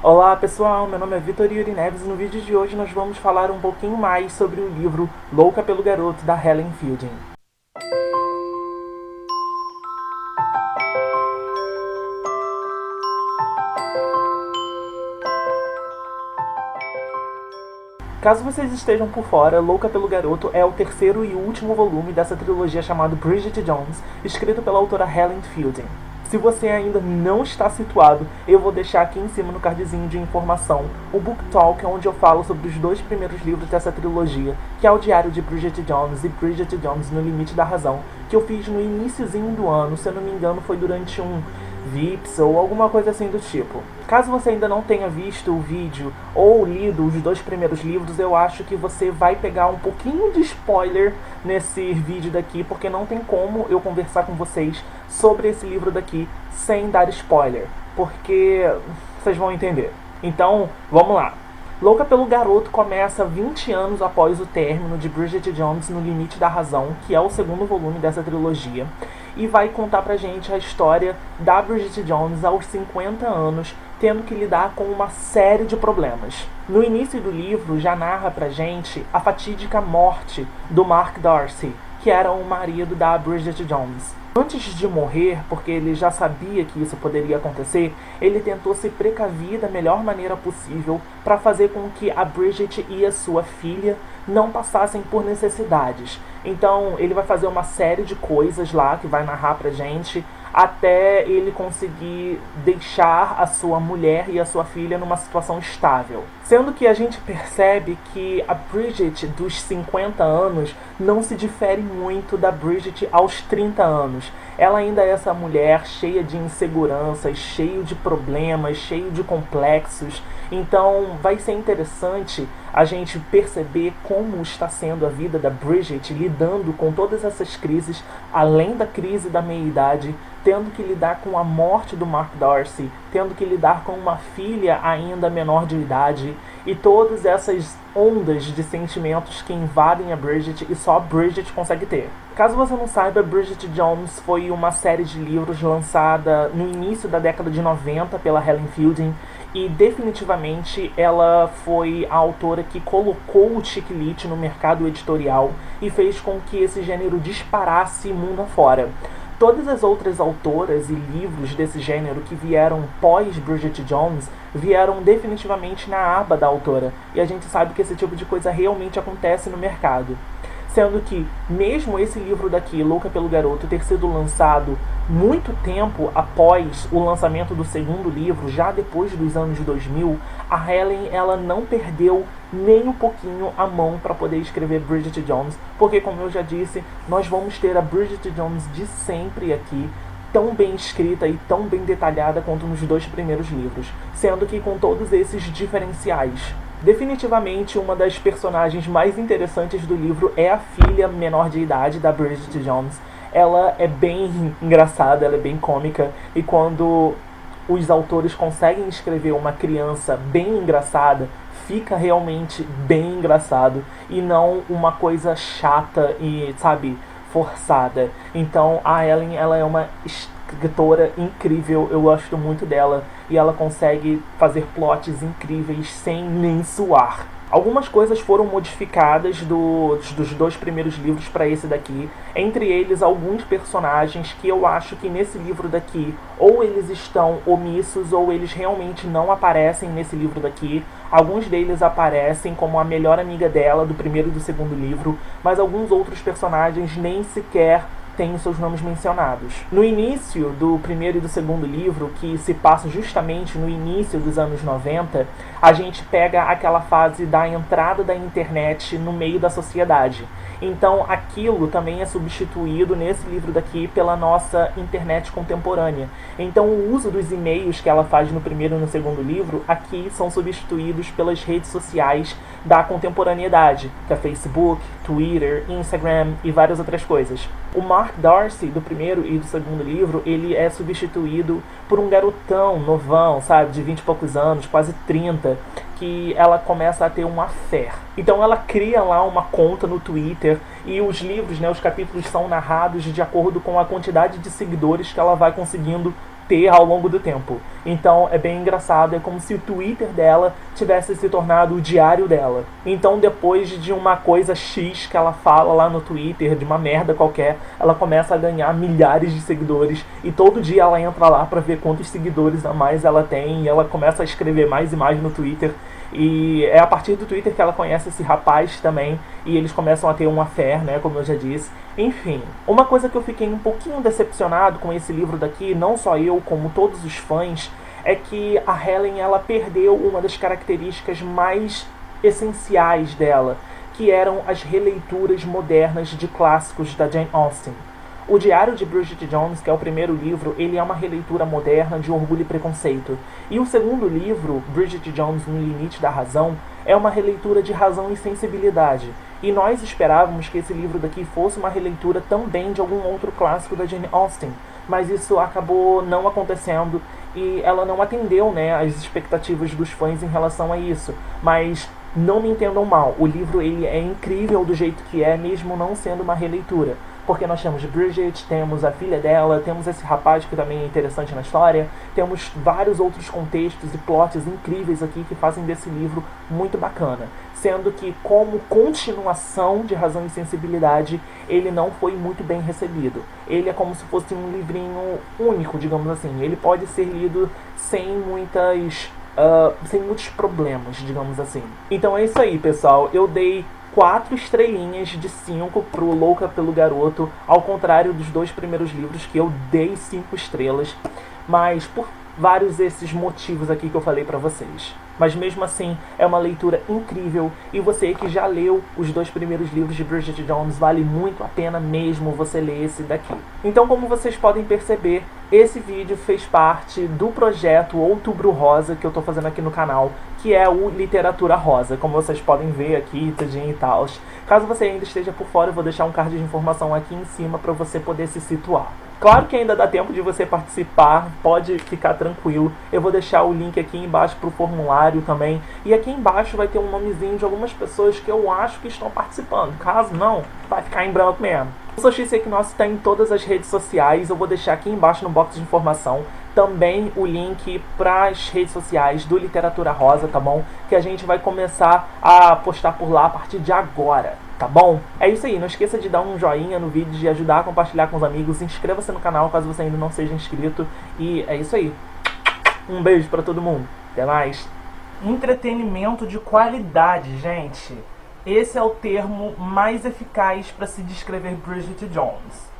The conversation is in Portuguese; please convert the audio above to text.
Olá pessoal, meu nome é Vitor Yuri Neves e no vídeo de hoje nós vamos falar um pouquinho mais sobre o livro Louca pelo Garoto, da Helen Fielding. Caso vocês estejam por fora, Louca pelo Garoto é o terceiro e último volume dessa trilogia chamada Bridget Jones, escrito pela autora Helen Fielding. Se você ainda não está situado, eu vou deixar aqui em cima no cardzinho de informação o Book Talk, onde eu falo sobre os dois primeiros livros dessa trilogia, que é o Diário de Bridget Jones e Bridget Jones no Limite da Razão, que eu fiz no iniciozinho do ano, se eu não me engano foi durante um VIPs ou alguma coisa assim do tipo. Caso você ainda não tenha visto o vídeo ou lido os dois primeiros livros, eu acho que você vai pegar um pouquinho de spoiler nesse vídeo daqui, porque não tem como eu conversar com vocês sobre esse livro daqui sem dar spoiler, porque vocês vão entender. Então, vamos lá. Louca pelo Garoto começa 20 anos após o término de Bridget Jones no Limite da Razão, que é o segundo volume dessa trilogia, e vai contar pra gente a história da Bridget Jones aos 50 anos, tendo que lidar com uma série de problemas. No início do livro já narra pra gente a fatídica morte do Mark Darcy, que era o marido da Bridget Jones. Antes de morrer, porque ele já sabia que isso poderia acontecer, ele tentou se precaver da melhor maneira possível para fazer com que a Bridget e a sua filha não passassem por necessidades. Então ele vai fazer uma série de coisas lá que vai narrar pra gente, até ele conseguir deixar a sua mulher e a sua filha numa situação estável. Sendo que a gente percebe que a Bridget dos 50 anos não se difere muito da Bridget aos 30 anos. Ela ainda é essa mulher cheia de inseguranças, cheia de problemas, cheia de complexos. Então vai ser interessante a gente perceber como está sendo a vida da Bridget lidando com todas essas crises, além da crise da meia-idade, tendo que lidar com a morte do Mark Darcy, tendo que lidar com uma filha ainda menor de idade, e todas essas ondas de sentimentos que invadem a Bridget e só a Bridget consegue ter. Caso você não saiba, Bridget Jones foi uma série de livros lançada no início da década de 90 pela Helen Fielding, e definitivamente ela foi a autora que colocou o chick lit no mercado editorial e fez com que esse gênero disparasse mundo afora. Todas as outras autoras e livros desse gênero que vieram pós Bridget Jones vieram definitivamente na aba da autora, e a gente sabe que esse tipo de coisa realmente acontece no mercado. Sendo que, mesmo esse livro daqui, Louca pelo Garoto, ter sido lançado muito tempo após o lançamento do segundo livro, já depois dos anos 2000, a Helen ela não perdeu nem um pouquinho a mão para poder escrever Bridget Jones, porque, como eu já disse, nós vamos ter a Bridget Jones de sempre aqui, tão bem escrita e tão bem detalhada quanto nos dois primeiros livros, sendo que com todos esses diferenciais. Definitivamente, uma das personagens mais interessantes do livro é a filha menor de idade da Bridget Jones. Ela é bem engraçada, ela é bem cômica, e quando os autores conseguem escrever uma criança bem engraçada, fica realmente bem engraçado, e não uma coisa chata e, sabe, forçada. Então a Ellen, ela é uma escritora incrível, eu gosto muito dela, e ela consegue fazer plots incríveis sem nem suar. Algumas coisas foram modificadas dos dois primeiros livros para esse daqui, entre eles alguns personagens que eu acho que nesse livro daqui ou eles estão omissos ou eles realmente não aparecem nesse livro daqui. Alguns deles aparecem como a melhor amiga dela do primeiro e do segundo livro, mas alguns outros personagens nem sequer têm seus nomes mencionados. No início do primeiro e do segundo livro, que se passa justamente no início dos anos 90, a gente pega aquela fase da entrada da internet no meio da sociedade. Então aquilo também é substituído nesse livro daqui pela nossa internet contemporânea. Então o uso dos e-mails que ela faz no primeiro e no segundo livro, aqui são substituídos pelas redes sociais da contemporaneidade, que é Facebook, Twitter, Instagram e várias outras coisas. O Mark Darcy, do primeiro e do segundo livro, ele é substituído por um garotão novão, sabe, de 20 e poucos anos, quase 30, que ela começa a ter uma fé. Então ela cria lá uma conta no Twitter, e os livros, né, os capítulos são narrados de acordo com a quantidade de seguidores que ela vai conseguindo ter ao longo do tempo. Então é bem engraçado, é como se o Twitter dela tivesse se tornado o diário dela. Então depois de uma coisa X que ela fala lá no Twitter, de uma merda qualquer, ela começa a ganhar milhares de seguidores e todo dia ela entra lá pra ver quantos seguidores a mais ela tem e ela começa a escrever mais e mais no Twitter. E é a partir do Twitter que ela conhece esse rapaz também, e eles começam a ter um affair, né, como eu já disse. Enfim, uma coisa que eu fiquei um pouquinho decepcionado com esse livro daqui, não só eu, como todos os fãs, é que a Helen, ela perdeu uma das características mais essenciais dela, que eram as releituras modernas de clássicos da Jane Austen. O Diário de Bridget Jones, que é o primeiro livro, ele é uma releitura moderna de Orgulho e Preconceito. E o segundo livro, Bridget Jones no Limite da Razão, é uma releitura de Razão e Sensibilidade. E nós esperávamos que esse livro daqui fosse uma releitura também de algum outro clássico da Jane Austen. Mas isso acabou não acontecendo e ela não atendeu, né, as expectativas dos fãs em relação a isso. Mas não me entendam mal, o livro ele é incrível do jeito que é, mesmo não sendo uma releitura. Porque nós temos Bridget, temos a filha dela, temos esse rapaz que também é interessante na história, temos vários outros contextos e plots incríveis aqui que fazem desse livro muito bacana. Sendo que, como continuação de Razão e Sensibilidade, ele não foi muito bem recebido. Ele é como se fosse um livrinho único, digamos assim. Ele pode ser lido sem muitos problemas, digamos assim. Então é isso aí, pessoal. Eu dei 4 estrelinhas de 5 pro Louca pelo Garoto, ao contrário dos 2 primeiros livros que eu dei 5 estrelas, mas por vários desses motivos aqui que eu falei pra vocês. Mas mesmo assim, é uma leitura incrível, e você que já leu os 2 primeiros livros de Bridget Jones, vale muito a pena mesmo você ler esse daqui. Então, como vocês podem perceber, esse vídeo fez parte do projeto Outubro Rosa que eu tô fazendo aqui no canal, que é o Literatura Rosa, como vocês podem ver aqui, tudinho e tal. Caso você ainda esteja por fora, eu vou deixar um card de informação aqui em cima para você poder se situar. Claro que ainda dá tempo de você participar, pode ficar tranquilo. Eu vou deixar o link aqui embaixo pro formulário também. E aqui embaixo vai ter um nomezinho de algumas pessoas que eu acho que estão participando. Caso não, vai ficar em branco mesmo. O Sochice Equinox está em todas as redes sociais. Eu vou deixar aqui embaixo no box de informação também o link para as redes sociais do Literatura Rosa, tá bom? Que a gente vai começar a postar por lá a partir de agora, tá bom? É isso aí, não esqueça de dar um joinha no vídeo, de ajudar a compartilhar com os amigos, inscreva-se no canal caso você ainda não seja inscrito, e é isso aí. Um beijo pra todo mundo, até mais. Entretenimento de qualidade, gente. Esse é o termo mais eficaz para se descrever Bridget Jones.